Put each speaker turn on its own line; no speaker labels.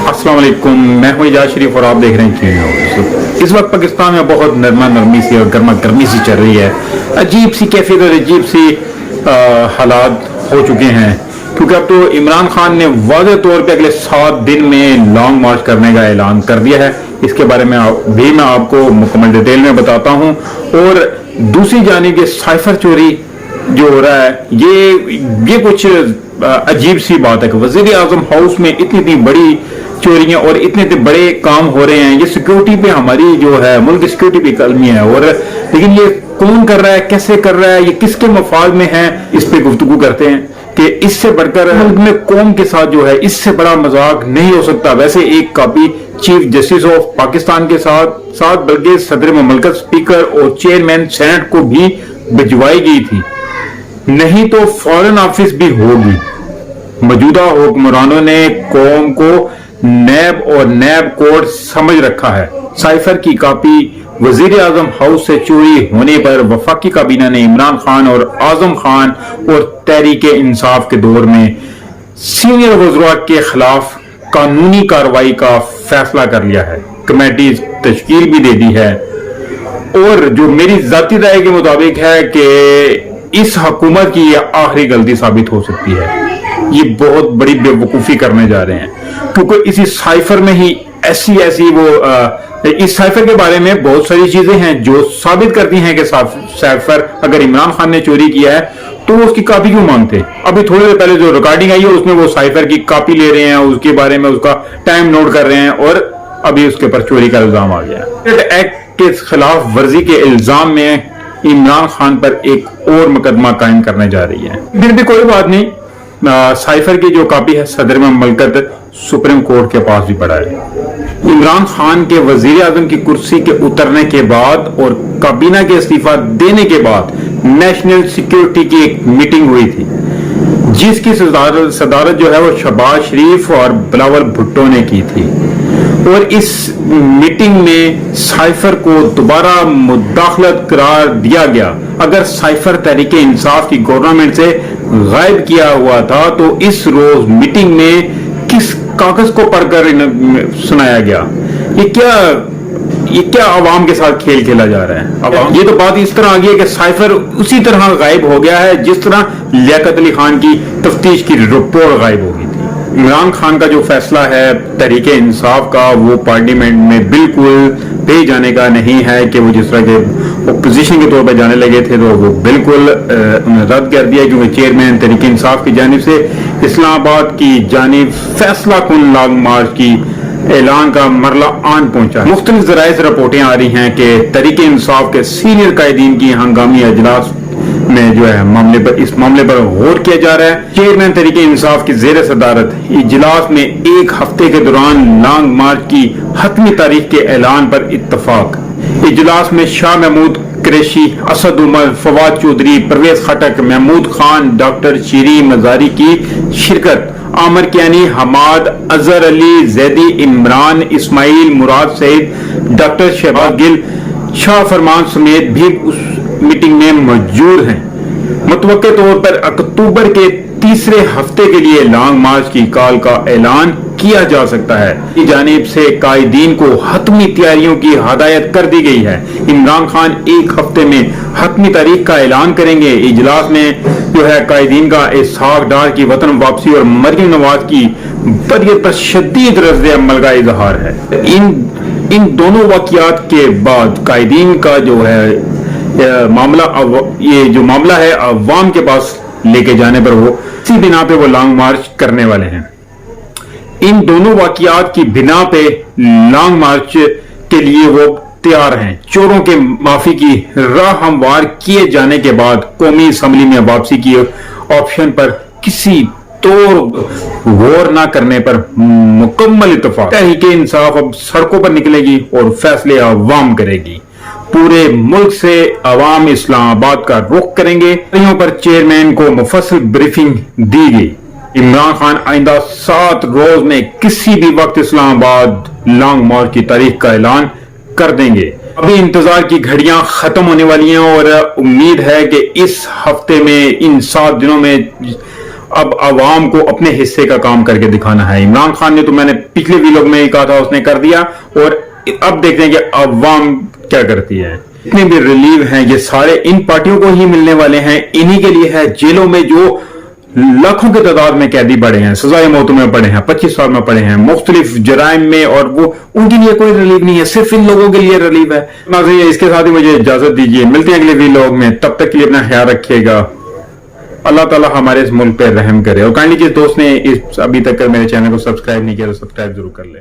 अस्सलाम वालेकुम, मैं हूं इजाज शरीफ और आप देख रहे हैं क्यों न्यूज़। इस वक्त पाकिस्तान में बहुत नरमी सी और गर्मा गर्मी सी चल रही है। अजीब सी कैफियत और अजीब सी हालात हो चुके हैं, क्योंकि अब तो इमरान खान ने वाज़ेह तौर पे अगले 7 दिन में लॉन्ग मार्च करने का ऐलान कर दिया है। इसके बारे में भी मैं आपको मुकम्मल डिटेल में बताता हूँ। और दूसरी जानिब ये साइफर चोरी जो हो रहा है, ये कुछ अजीब सी बात है कि वजीर आजम हाउस में इतनी बड़ी चोरियां और इतने बड़े काम हो रहे हैं। ये सिक्योरिटी पे हमारी जो है मुल्क सिक्योरिटी पे कलमी है, और लेकिन ये कौन कर रहा है, कैसे कर रहा है, ये किसके मफाद में है, इस पे गुफ्तगू करते हैं कि इससे बढ़कर मुल्क में कौम के साथ जो है इससे बड़ा मजाक नहीं हो सकता। वैसे एक copy chief justice of Pakistan के साथ बल्कि सदर मुमलकत, स्पीकर और चेयरमैन सेनेट को भी भिजवाई गई थी, नहीं तो फॉरेन ऑफिस भी होगी। मौजूदा हुक्मरानों ने कौम को नैब और नैब कोड समझ रखा है। साइफर की कॉपी वजीर आजम हाउस से चोरी होने पर वफाकी काबीना ने इमरान खान और आजम खान और तहरीक इंसाफ के दौर में सीनियर वज़रा के खिलाफ कानूनी कार्रवाई का फैसला कर लिया है। कमेटी तश्कील भी दे दी है, और जो मेरी जाती राय के मुताबिक है कि इस हुकूमत की यह आखिरी गलती साबित हो सकती है। ये बहुत बड़ी बेवकूफ़ी करने जा रहे हैं, क्योंकि इसी साइफर में ही ऐसी इस साइफर के बारे में बहुत सारी चीजें हैं जो साबित करती हैं कि साइफर अगर इमरान खान ने चोरी किया है तो वो उसकी कॉपी क्यों मांगते। अभी थोड़ी देर पहले जो रिकॉर्डिंग आई है उसमें वो साइफर की कॉपी ले रहे हैं, उसके बारे में उसका टाइम नोट कर रहे हैं, और अभी उसके ऊपर चोरी का इल्जाम आ गया। एक्ट के खिलाफ वर्जी के इल्जाम में इमरान खान पर एक और मुकदमा कायम करने जा रही है। फिर भी कोई बात नहीं, साइफर की जो कॉपी है सदर मुमलकत सुप्रीम कोर्ट के पास भी पड़ा है। इमरान खान के वजीर आजम की कुर्सी के उतरने के बाद और काबीना के इस्तीफा देने के बाद नेशनल सिक्योरिटी की एक मीटिंग हुई थी, जिसकी सदारत जो है वो शहबाज शरीफ और बिलावल भुट्टो ने की थी। और इस मीटिंग में साइफर को दोबारा मुदाखलत करार दिया गया। अगर साइफर तहरीक इंसाफ की गवर्नमेंट से गायब किया हुआ था तो इस रोज मीटिंग में किस कागज को पढ़कर सुनाया गया। ये क्या अवाम के साथ खेल खेला जा रहा है। अब ये तो बात इस तरह आ गई है कि साइफर उसी तरह गायब हो गया है जिस तरह लियाकत अली खान की तफ्तीश की रिपोर्ट गायब हो गई थी। इमरान खान का जो फैसला है तहरीक इंसाफ का, वो पार्लियामेंट में बिल्कुल भेज जाने का नहीं है कि वो जिस तरह के ओपोजिशन के तौर पर जाने लगे थे तो वो बिल्कुल रद्द कर दिया, क्योंकि चेयरमैन तहरीक इंसाफ की जानिब से इस्लामाबाद की जानिब फैसला कुन लॉन्ग मार्च की ऐलान का मरला आन पहुंचा। मुख्तलिफ ज़राए से रिपोर्टें आ रही हैं कि तहरीक इंसाफ के सीनियर कायदीन की हंगामी अजलास में जो है इस मामले पर गौर किया जा रहा है। चेयरमैन तहरीक इंसाफ की जेर सदारत इजलास में एक हफ्ते के दौरान लॉन्ग मार्च की हतमी तारीख के ऐलान पर इत्तफाक। इजलास में शाह महमूद कुरैशी, असद उमर, फवाद चौधरी, परवेज खटक, महमूद खान, डॉक्टर शीरी मजारी की शिरकत, आमिर कियानी, हमाद, अजहर अली, जैदी, इमरान, इस्माइल, मुराद सईद, डॉक्टर शहबाज गिल, शाह फरमान समेत भी उस मीटिंग में मौजूद हैं। मुतवक्के तौर पर अक्टूबर के तीसरे हफ्ते के लिए लॉन्ग मार्च की कॉल का ऐलान किया जा सकता है। इस जानिब से कायदीन को हतमी तैयारियों की हदायत कर दी गई है। इमरान खान एक हफ्ते में हतमी तारीख का ऐलान करेंगे। इजलास में जो है कायदीन का इसहाक डार की वतन वापसी और मरियम नवाज की बरियत पर शदीद रद्द अमल का इजहार है। इन दोनों वाकयात के बाद कायदीन का जो है ये जो मामला है अवाम के पास लेके जाने पर वो इसी बिना पे वो लॉन्ग मार्च करने वाले हैं। इन दोनों वाकयात की बिना पे लॉन्ग मार्च के लिए वो तैयार हैं। चोरों के माफी की राह हमवार किए जाने के बाद कौमी असम्बली में वापसी की ऑप्शन पर किसी तौर गौर न करने पर मुकम्मल इत्तेफाक। तहरीक इंसाफ अब सड़कों पर निकलेगी और फैसले अवाम करेगी। पूरे मुल्क से अवाम इस्लामाबाद का रुख करेंगे। यहाँ पर चेयरमैन को मुफस्सल ब्रीफिंग दी गई। इमरान खान आइंदा 7 रोज में किसी भी वक्त इस्लामाबाद लॉन्ग मार्च की तारीख का ऐलान कर देंगे। अभी इंतजार की घड़ियां खत्म होने वाली हैं और उम्मीद है कि इस हफ्ते में इन 7 दिनों में اب عوام کو اپنے حصے کا کام کر کے دکھانا ہے. عمران خان نے تو میں نے پچھلے ویلوگ میں ہی کہا تھا اس نے کر دیا, اور اب دیکھتے ہیں کہ عوام کیا کرتی ہے. اتنے بھی ریلیو ہیں یہ سارے ان پارٹیوں کو ہی ملنے والے ہیں, انہی کے لیے ہے. جیلوں میں جو لاکھوں کی تعداد میں قیدی پڑے ہیں, سزائے موت میں پڑے ہیں, 25 سال میں پڑے ہیں, مختلف جرائم میں, اور وہ ان کے لیے کوئی ریلیو نہیں ہے, صرف ان لوگوں کے لیے ریلیو ہے. ناظرین اس کے ساتھ ہی مجھے اجازت دیجیے, ملتے ہیں اگلے ویلوگ میں, تب تک کے لیے اپنا خیال رکھیے گا. اللہ تعالیٰ ہمارے اس ملک پہ رحم کرے. اور کائنڈلی جس دوست نے ابھی تک میرے چینل کو سبسکرائب نہیں کیا تو سبسکرائب ضرور کر لے.